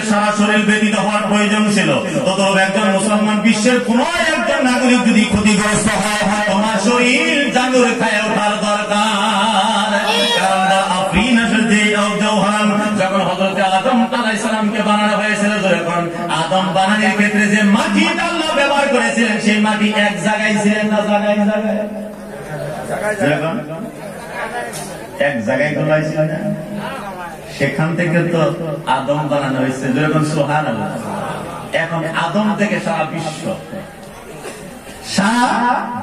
সারা শরীর ব্যতীত হওয়ার প্রয়োজন ছিল, ততরূপ একজন মুসলমান বিশ্বের কোন একজন নাগরিক যদি ক্ষতিগ্রস্ত হয়, তোমার শরীর জানুর খায় ওঠার দরকার। কারণ আফরিন যে জওহারান যখন হযরত আদম আলাইহিস সালামকে বানানো হয়েছিল, যখন আদম বানানোর ক্ষেত্রে যে মাটি আল্লাহ ব্যবহার করেছিলেন, সেই মাটি এক জায়গায় ছিলেন না জায়গায় জায়গায় এক জায়গায় গোলাইছিল না, সেখান থেকে তো আদম বানানো হয়েছে, যখন সুবহানাল্লাহ। এখন আদম থেকে সারা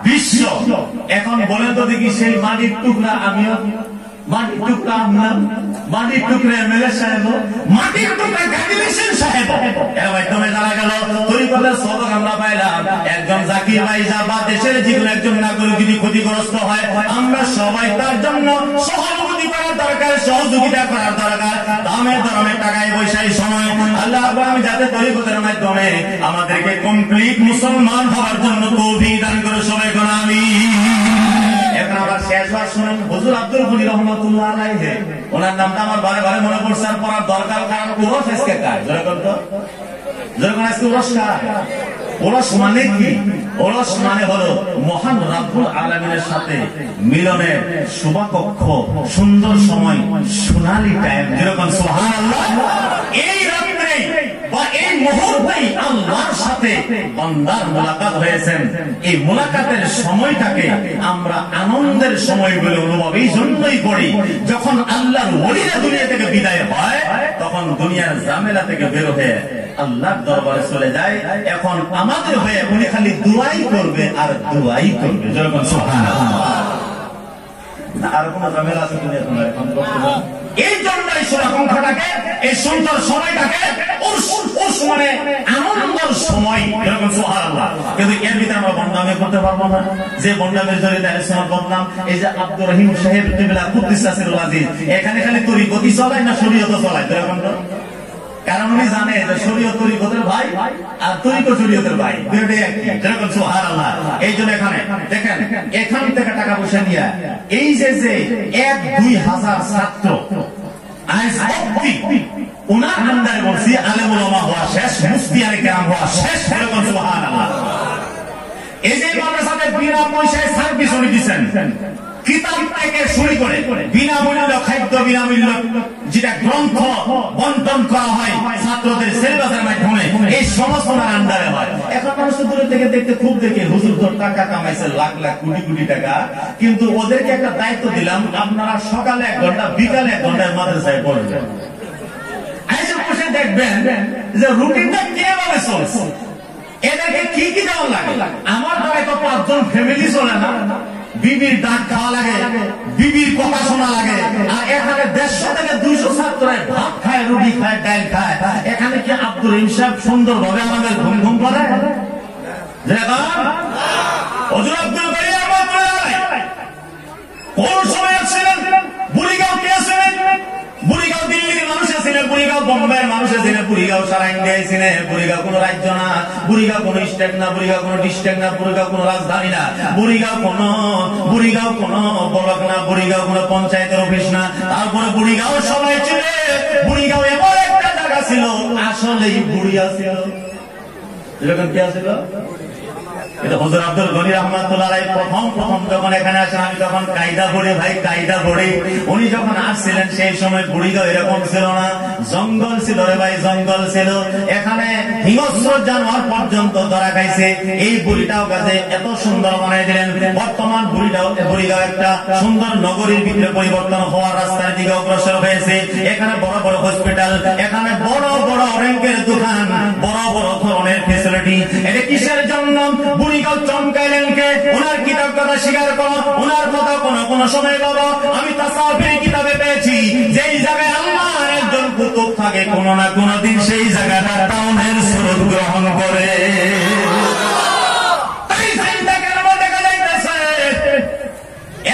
বিশ্ব এখন বলে তো দেখি সেই মাটির টুকরা আমিও, মাটির টুকরা আমরা, মাটির টুকরা এমএলএ সাহেব, মাটির টুকরা গাজী সাহেব, এর মাধ্যমে জানা গেল তরিকতের সবক আমরা পাইলাম। একজন জাকির ভাই যা বা দেশের যেকোনো একজন নাগরিক যদি ক্ষতিগ্রস্ত হয়, আমরা সবাই তার জন্য সহানুভূতি করার দরকার, সহযোগিতা করার দরকার। দামে দরমে টাকায় পয়সায় সময় আল্লাহ আমি যাতে তরিকতের মাধ্যমে আমাদেরকে কমপ্লিট মুসলমান হওয়ার জন্য তৌফিক দান করে, সবাই কোন আমিন। এখন আবার শেষবার শুনেন হুজুর আব্দুল গনি রহমাতুল্লাহ আলাইহি, ওনার নামটা আমার বারে বারে মনে পড়ছে আর পড়ার দরকার। কারণ ওরস আজকে কাজ যখন আজকে ওরস কাজ, ওরস মানে কি? ওরস মানে হলো মহান রাব্বুল আলামিনের সাথে মিলনের শুভাকক্ষ, সুন্দর সময়, সোনালী টাইম, যেরকম সুবহানাল্লাহ। এই রাত্রে বা এই মুহূর্তেই আল্লাহর সাথে বান্দার মুলাকাত হয়েছেন। এই মুলাকাতের সময়টাকে আমরা আনন্দের সময় বলে অনুভব এই জন্যই করি, যখন আল্লাহর ওলিরা দুনিয়া থেকে বিদায় হয়, তখন দুনিয়ার ঝামেলা থেকে বের হয়ে আল্লাহর দরবারে চলে যায়। এখন আমাদের হয়ে উনি খালি দুআই করবে আর দুআই করবে, যেরকম সুবহানাল্লাহ। আর কোন ঝামেলা আছে দুনিয়াতে এখন করতে পারে। এই জন্যই সুরাকণ্ঠটাকে, এই সুন্দর সময়টাকে মানে আনন্দের সময়, যেরকম সুবহানাল্লাহ। কিন্তু এর ভিতরে আমরা বন্দামি করতে পারবো না, যে বন্দামের জড়িয়ে ইসলাম বদনাম। এই যে আব্দুর রহিম সাহেব কিবলা কুদ্দিসা সিরুল আজিজ, এখানে খালি তরিকতি চলায় না শরীয়ত চলায়, যেরকম। কারণ উনি জানে যে শরীয়ত তরিকতের ভাই আর তরিকত শরীয়তের ভাই, দুটোই একই, যেরকম সুবহানাল্লাহ। এই জন্য এখানে দেখেন, এখান থেকে টাকা পয়সা নিয়ে এই যে 1-2 হাজার ছাত্র আজ অব্দি উনার আন্ডারে বলছি, আলেম উলামা হওয়া শেষ, মুফতি আলে কেরাম হওয়া শেষ, যেরকম সুবহানাল্লাহ। এই যে মাদ্রাসাতে বিনা পয়সায় সার্ভিস উনি দিচ্ছেন, কিতাব থেকে শুরু করে বিনামূল্য খাদ্য, বিনামূল্য যেটা গ্রন্থ বন্টন করা হয় ছাত্রদের সিলেবাসের মাধ্যমে, এই সমস্ত আন্ডারে হয়। এখন মানুষ দূরে থেকে দেখতে খুব দেখে হুজুর তো টাকা কামাইছে লাখ লাখ কোটি কোটি টাকা, কিন্তু ওদেরকে একটা দায়িত্ব দিলাম, আপনারা সকালে 1 ঘন্টা বিকালে 1 ঘন্টায় মাদ্রাসায় পড়বেন। আইসে বসে দেখবেন যে রুটিনটা কিভাবে চলছে, এদেরকে কি কি দেওয়া লাগে। আমার দ্বারা তো 5 জন ফ্যামিলি চলে না, বিবির ডাক খাওয়া লাগে, বিবির কথা শোনা লাগে। আর এখানে 150 থেকে 200 ছাত্ররা ভাত খায়, রুটি খায়, ডাল খায়। এখানে কি আব্দুর রহিম সাহেব সুন্দর ভাবে আমাদের ঘুম ঘুম করে? হুজুর আব্দুল গনি কোন সময় ছিলেন? বুড়িগাঁও কে ছিলেন? বুড়িগাঁও দিল্লির মানুষ ছিলেন, বুড়িগাঁও বোম্বের মানুষ ছিলেন, বুড়িগাঁও সারা ইন্ডিয়ায় ছিলেন। বুড়িগাঁও কোন রাজ্য না, বুড়িগাঁও কোন স্টেট না, বুড়িগাঁও কোন ডিস্ট্রিক্ট না, বুড়িগাঁও কোন রাজধানী না, বুড়িগাঁও কোন ব্লক না, বুড়িগাঁও কোন পঞ্চায়েতের অফিস না। তারপরে বুড়িগাঁও সবাই ছিল, বুড়িগাঁও এমন একটা জায়গা ছিল আসলেই বুড়িয়া ছিল, এরকম কি ছিল। এটা হুজুর আব্দুল গনি রহমাতুল্লাহ আলাইহি প্রথম যখন এখানে আসেন, আমি তখন কায়দা পড়ে উনি যখন আসছিলেন সেই সময় বুড়িগাঁও এরকম ছিল না, জঙ্গল ছিল রে ভাই, জঙ্গল ছিল। এখানে হিংস্র জানোয়ার পর্যন্ত ধরা খাইছে। এই বুড়িটাও কাছে এত সুন্দর বানাই দিলেন। বর্তমান বুড়িগাঁও একটা সুন্দর নগরীর ভিতরে পরিবর্তন হওয়ার রাস্তার দিকে অগ্রসর হয়েছে। এখানে বড় বড় হসপিটাল, এখানে বড় বড় র্যাঙ্কের দোকান, বড় বড় ধরনের ফেসিলিটি। এটা কিসের জন্য? বুড়িগাঁও চমকাইলেন কে? ওনার কিতাব কথা স্বীকার করো, ওনার কথা কোন সময় বলো। আমি তাসাউফের কিতাবে পেয়েছি, যেই জায়গায় আল্লাহর একজন কুতুব থাকে, কোন না কোন দিন সেই জায়গাটা টাউনের স্বরূপ গ্রহণ করে।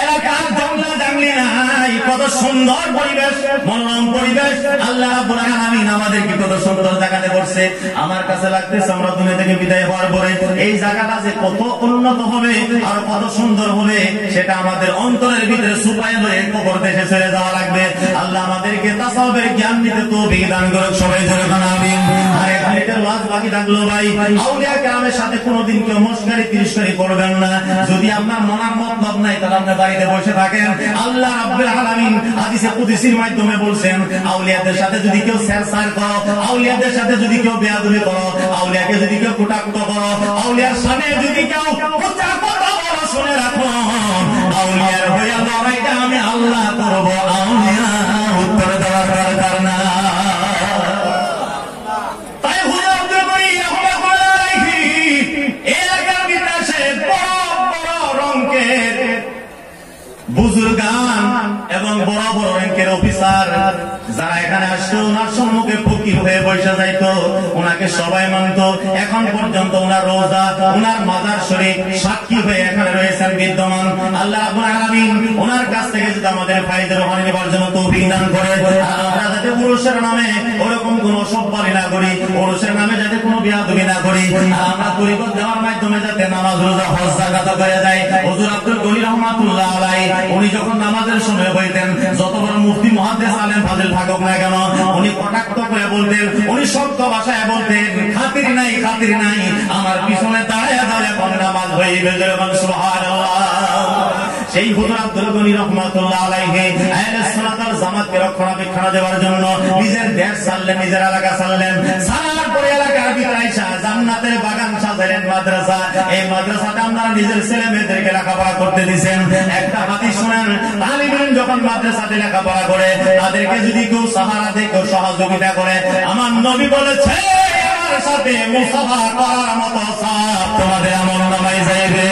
এলাকার জঙ্গলা জাংলি নাই, কত সুন্দর পরিবেশ, মনোরম পরিবেশ। আল্লাহ রাব্বুল আলামিন আমাদেরকে কত সুন্দর জায়গাতে করছে। আমার কাছে লাগতেছে আমরা দুনিয়া থেকে বিদায় হওয়ার পরে এই জায়গাটা যে কত উন্নত হবে আর কত সুন্দর হবে, সেটা আমাদের অন্তরের ভিতরে সুপায় হয়ে কবর দেশে ছেড়ে যাওয়া লাগবে। আল্লাহ আমাদেরকে তাসাউফের জ্ঞান দিতে তৌফিক দান করুক, সবাই জোরে বলুন আমিন। বাকি থাকলো ভাই, আউলিয়া কেরামের সাথে কোনোদিন কেউ মস্কারি তিরস্কারি করবেন না। যদি আপনার মনের মতলব নাই তাহলে আপনি বাড়িতে বসে থাকেন। আল্লাহ রাব্বুল আলামিন হাদিসে কুদসির মাধ্যমে বলছেন, আউলিয়াদের সাথে যদি কেউ ছেড়ছাড় করো, আউলিয়াদের সাথে যদি কেউ বেয়াদবি করো, আউলিয়াকে যদি কেউ কটাক্ষ করো, আউলিয়ার সামনে যদি কেউ কথা বলো, শুনে রাখো, আউলিয়ার হইয়া লড়াইটা আমি আল্লাহ করব, আউলিয়া উত্তর দেওয়ার দরকার না। তাই হুজুর আব্দুল গনি রাহমাতুল্লাহ আলাইহি এলাকার বিদেশে বড় বড় রঙের বুজুর্গান এবং বড় বড় র‍্যাঙ্কের অফিসার যারা এখানে আসতো, ওনার সম্মুখে ফকির হয়ে বসে যাইতো, ওনাকে সবাই মানত। এখন পর্যন্ত ওনার রোজা, ওনার মাজার শরীফ সাক্ষী হয়ে এখানে রয়েছেন বিদ্যমান। আল্লাহ রাব্বুল আলামিন ওনার কাছ থেকে যদি আমাদের ফায়দা রহমান নেবার জন্য তৌফিক দান করে, আমরা যাতে পুরুষের নামে ওরকম কোনো অসভ্যতা না করি, পুরুষের নামে যাতে কোনো বেয়াদবি না করি, আমরা তরিকত দেওয়ার মাধ্যমে যাতে নামাজ রোজা হজ যাকাত হয়ে যায়। হুজুর আব্দুল গনি রাহমাতুল্লাহ আলাইহি উনি যখন নামাজের সময় হইতেন, যত বড় মুফতি মুহাদ্দিস আলেম ফাজিল থাকুক না কেন, উনি কটাক্ষ করে বলতেন, উনি শক্ত ভাষায় বলতেন, খাতির নাই, খাতির নাই, আমার পিছনে দাঁড়ায় দাঁড়ায় কোন নামাজ হইবে, সুবহানাল্লাহ। সেই হুজুর আব্দুল গনি রাহমাতুল্লাহ আলাইহি আহলে সুন্নাত ওয়াল জামাতকে রক্ষণাবেক্ষণ দেওয়ার জন্য নিজের দেশ ছাড়লেন, নিজের এলাকা ছাড়লেন। ছাড়ার পরে এলাকার ভিতরে আইসা জান্নাতের বাগান সাজালেন মাদ্রাসা। এই মাদ্রাসাতে আপনারা নিজের ছেলে মেয়েদেরকে লেখাপড়া করতে দিয়েছেন। একটা হাদিস শুনেন, তালিব ইলম যখন মাদ্রাসাতে লেখাপড়া করে, তাদেরকে যদি কেউ সাহারা দেয়, কেউ সহযোগিতা করে, আমার নবী বলেছে আমার সাথে মুসাফা করার মতো সওয়াব তোমাদের আমলনামায় যাবে।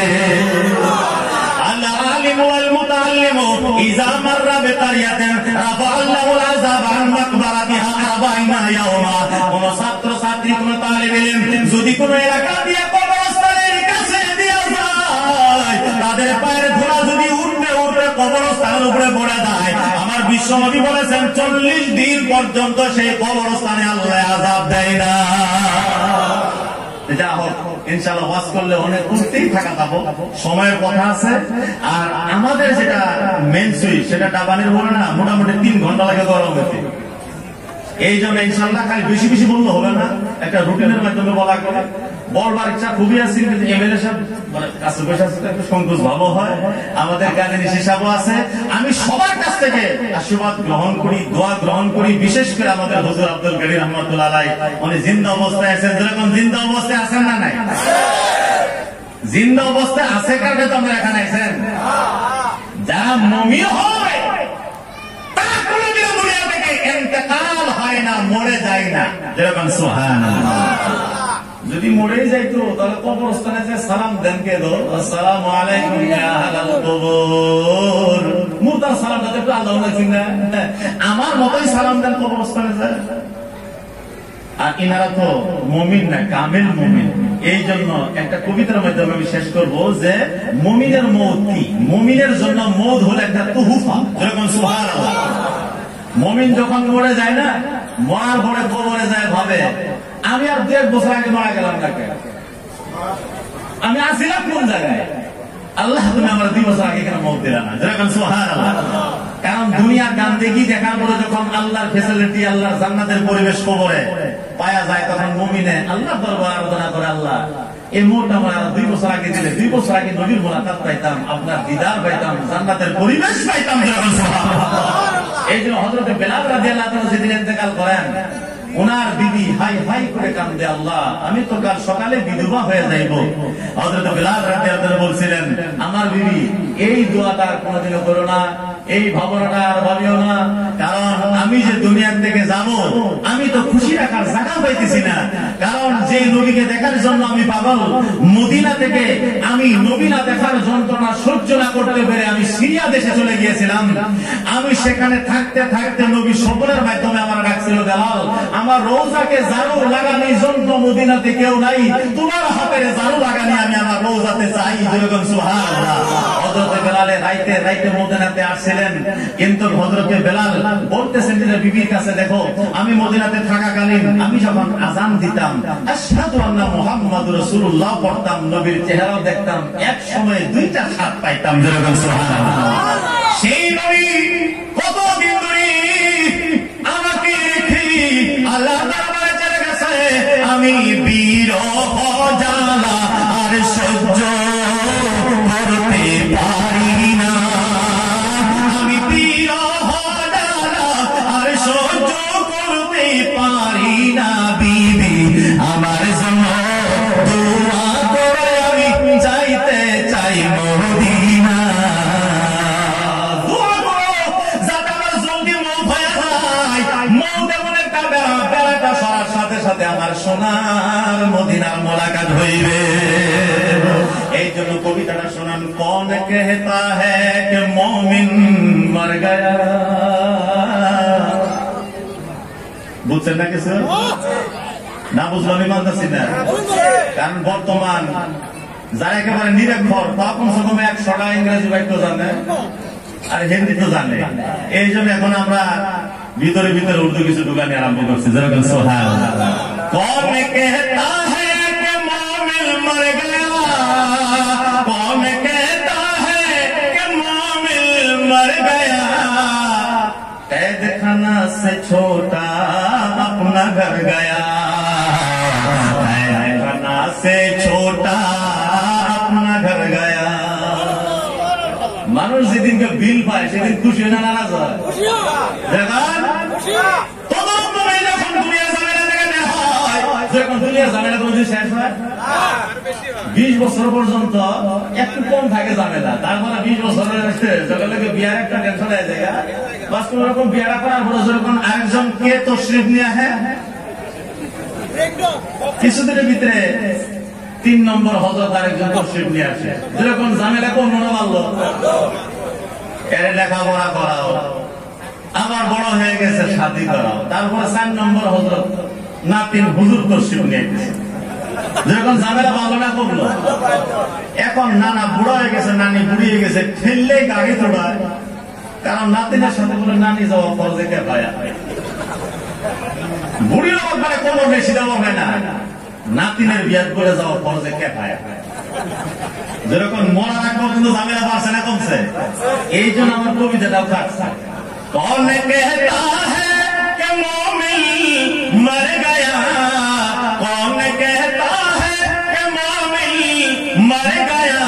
العالم والمتعلم إذا مر بقرية رفع الله العذاب عن مقبرتها 40 يوما। কোন ছাত্র ছাত্রী, কোন তালিব ইলম যদি কোন এলাকা দিয়ে কবরস্থানের কাছে দিয়ে যায়, তাদের পায়ের ধুলা যদি উঠতে উঠতে কবরস্থানের উপরে পড়ে যায়, আমার বিশ্বনবী বলেছেন 40 দিন পর্যন্ত সেই কবরস্থানে আল্লাহ আযাব দেয় না। যা হোক, ইনশাআল্লাহ ওয়াজ করলে অনেক উঠতেই থাকা যাবো, সময়ের কথা আছে। আর আমাদের যেটা মেন সুইচ, সেটা ডাবানের বলে না, মোটামুটি 3 ঘন্টা লাগে গরম হতে। এই জন্য ইনশাআল্লাহ খালি বেশি বেশি বললে হবে না, একটা রুটিনের মাধ্যমে বলা করে। বলবার ইচ্ছা খুবই আছে, কিন্তু এমএলএ সাহেব কাছে বসে আছে, একটু সংকোচ ভালো হয়। আমাদের কাজে হিসাবও আছে। আমি সবার কাছ থেকে আশীর্বাদ গ্রহণ করি, দোয়া গ্রহণ করি, বিশেষ করে আমাদের হুজুর আব্দুল গনি রাহমাতুল্লাহ আলাইহি উনি জিন্দা অবস্থায় আছেন। যেরকম জিন্দা অবস্থায় আছেন না নাই? জিন্দা অবস্থায় আছে কারণে তো আমরা এখানে আছেন। যারা মুমিন হয় তারা কোনোদিন দুনিয়া থেকে ইন্তেকাল হয় না, মরে যায় না। যেরকম সুবহানাল্লাহ। যদি মরে যাইতো তাহলে কবরস্থানে যে সালাম দেন, কে দো আসসালামু আলাইকুম ইয়া আহলাল কবর, মুর্দার সালামটা একটু আলাদা লাগছে না? আমার মতই সালাম দেন কবরস্থানে যায়। আর ইনারা তো মুমিন না, কামিল মুমিন। এই জন্য একটা কবিতার মাধ্যমে আমি শেষ করবো যে মুমিনের মৌত কি, মুমিনের জন্য মৌত হলো একটা তুহুফা। যেরকম সুবহানাল্লাহ। মুমিন যখন মরে যায় না, মরার পরে কবরে যায় ভাবে আমি আর 1.5 বছর আগে মারা গেলাম না, আমি আসিলাম কোন জায়গায়? আল্লাহ তুমি আমার 2 বছর আগে কেন মৌত দিলা না? যেরকম সুবহানাল্লাহ। কারণ দুনিয়ার গান্দেগি দেখার পরে যখন আল্লাহর ফেসিলিটি, আল্লাহর জান্নাতের পরিবেশ কবরে পাওয়া যায়, তখন মুমিনে আল্লাহ দরবারে আরাধনা করে, আল্লাহ এই মুহূর্তে আমার 2 বছর আগে দিলে, 2 বছর আগে নবীর মোলাকাত পাইতাম, আপনার দিদার পাইতাম, জান্নাতের পরিবেশ পাইতাম। যেরকম সুবহানাল্লাহ। এই জন্য হযরত বেলাল রাদিয়াল্লাহু তাআলা যেদিন ইন্তেকাল করেন, ওনার বিবি হাই হাই করে কান্দে, আল্লাহ আমি তো কাল সকালে বিধবা হয়ে যাইব। হযরত বেলাল রাদিয়াল্লাহু তাআলা বলছিলেন, আমার বিবি এই দোয়াটা আর কোনোদিনও করো না, এই ভাবনাটা আর ভাবিও না, কারণ আমি যে দুনিয়ার থেকে যাব, আমি তো খুশি রাখার জায়গা পাইতেছি না। কারণ যে নবীকে দেখার জন্য আমি পাগল, মদিনা থেকে আমি নবী না দেখার যন্ত্রণা সহ্য না করতে পেরে আমি সিরিয়া দেশে চলে গিয়েছিলাম। আমি সেখানে থাকতে থাকতে নবী সকলের মাধ্যমে আমার ডাকছিল, বেলাল আমার রওজাকে ঝাড়ু লাগানোর জন্য মদিনাতে কেউ নাই, তোমার হাতের ঝাড়ু লাগানি আমি আমার রওজাতে চাই। যেরকম সুবহানাল্লাহ। হযরত বেলাল রাইতে রাইতে মদিনাতে আসছিলেন, কিন্তু হযরত বেলাল বলতেছেন যে বিবির কাছে, দেখো আমি মদিনাতে থাকাকালীন আমি যখন আযান দিতাম আশহাদু আন্না মুহাম্মাদুর রাসূলুল্লাহ পড়তাম, নবীর চেহারাও দেখতাম, এক সময় 2টা স্বাদ পাইতাম। যেরকম সুবহানাল্লাহ। সেই নবী কতদিন ধরে আমাকে রেখে আল্লাহ দরবারে চলে গেছে, আমি আমি বিরহ জ্বালা আর সহ্য করতে পারি না, আমি বিরহ জ্বালা আর সহ্য করতে পারি না। বিবি আমার জন্য দোয়া করে আমি যাইতে চাই মদিনা। দোয়া করো যাতে আমার জলদি মৌত হয়ে যায়। মৌত এমন একটা বেড়া, বেড়াটা সরার সাথে সাথে আমার সোনার মদিনার মোলাকাত হইবে। এই জন্য কবিতাটা শোনান। কौन कहता है कि मोमिन मर गया, বুঝছেন না কিছু? না বুঝলো আমি মানতেছি না। কারণ বর্তমান যারা একেবারে নিরক্ষর তা কমসে কম 100টা ইংরেজি বাক্য জানে আর হিন্দি তো জানে। এই জন্য এখন আমরা ভিতরে ভিতরে উর্দু কিছু ঢুকানি আরম্ভ করছি, যেরকম সুবহানাল্লাহ। कौन कहता है कि मोमिन मर गया, कौन कहता है कि मोमिन मर गया, कैद खाना से छोटा अपना घर गया, कैद खाना से छोटा अपना घर गया। মানুষ যেদিনকে বিল পায় সেদিন খুশি হয় না নারাজ হয়? তদন্তভাবে যখন দুনিয়া ঝামেলা থেকে নেওয়া হয়, যখন দুনিয়া ঝামেলা কোনো দিন শেষ হয় 20 বছর পর্যন্ত একটু কম থাকে ঝামেলা, তারপরে 20 বছরের যখন লোকে বিয়ার একটা টেনশন হয়ে যায়। বাস কোন রকম বিয়াটা করার পরে যখন আরেকজন কে তশরিফ নিয়ে আসে, কিছুদিনের ভিতরে 3 নম্বর হযরত আরেকজন তশরিফ নিয়ে আসে। যেরকম ঝামেলা কোন মনে মানলো, এর লেখাপড়া করাও, আবার বড় হয়ে গেছে শাদী করাও, তারপরে 4 নম্বর হযরত নাতিন হুজুর তশরিফ নিয়ে গেছে। যেরকম ঝামেলা ভালো না করলো, এখন নানা বুড়া হয়ে গেছে, নানি বুড়ি হয়ে গেছে, ঠেললে গাড়ি তোড়ায়। কারণ নাতিনের সাথে বলে নানি যাওয়া ফরজে কিফায়া, বুড়ির ব্যাপারে কোমর বেশি দেওয়া হয় না, নাতিনের বিয়াত করে যাওয়া ফরজে কিফায়া। যেরকম মরার আগ পর্যন্ত ঝামেলা বাড়ছে না কমছে? এই জন্য আমার কবিতাটাও কাটছে। कौन कहता है कि मोमिन मर गया, कौन कहता है कि मोमिन मर गया,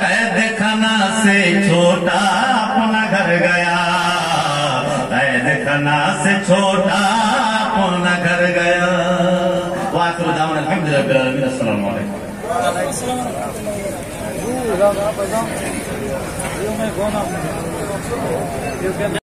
कैद खाना से छोटा अपना घर गया, कैद खाना से छोटा अपना घर गया। वाखिर दावाना अल्हम्दुलिल्लाह रब्बिल आलमीन। अस्सलामु अलैकुम।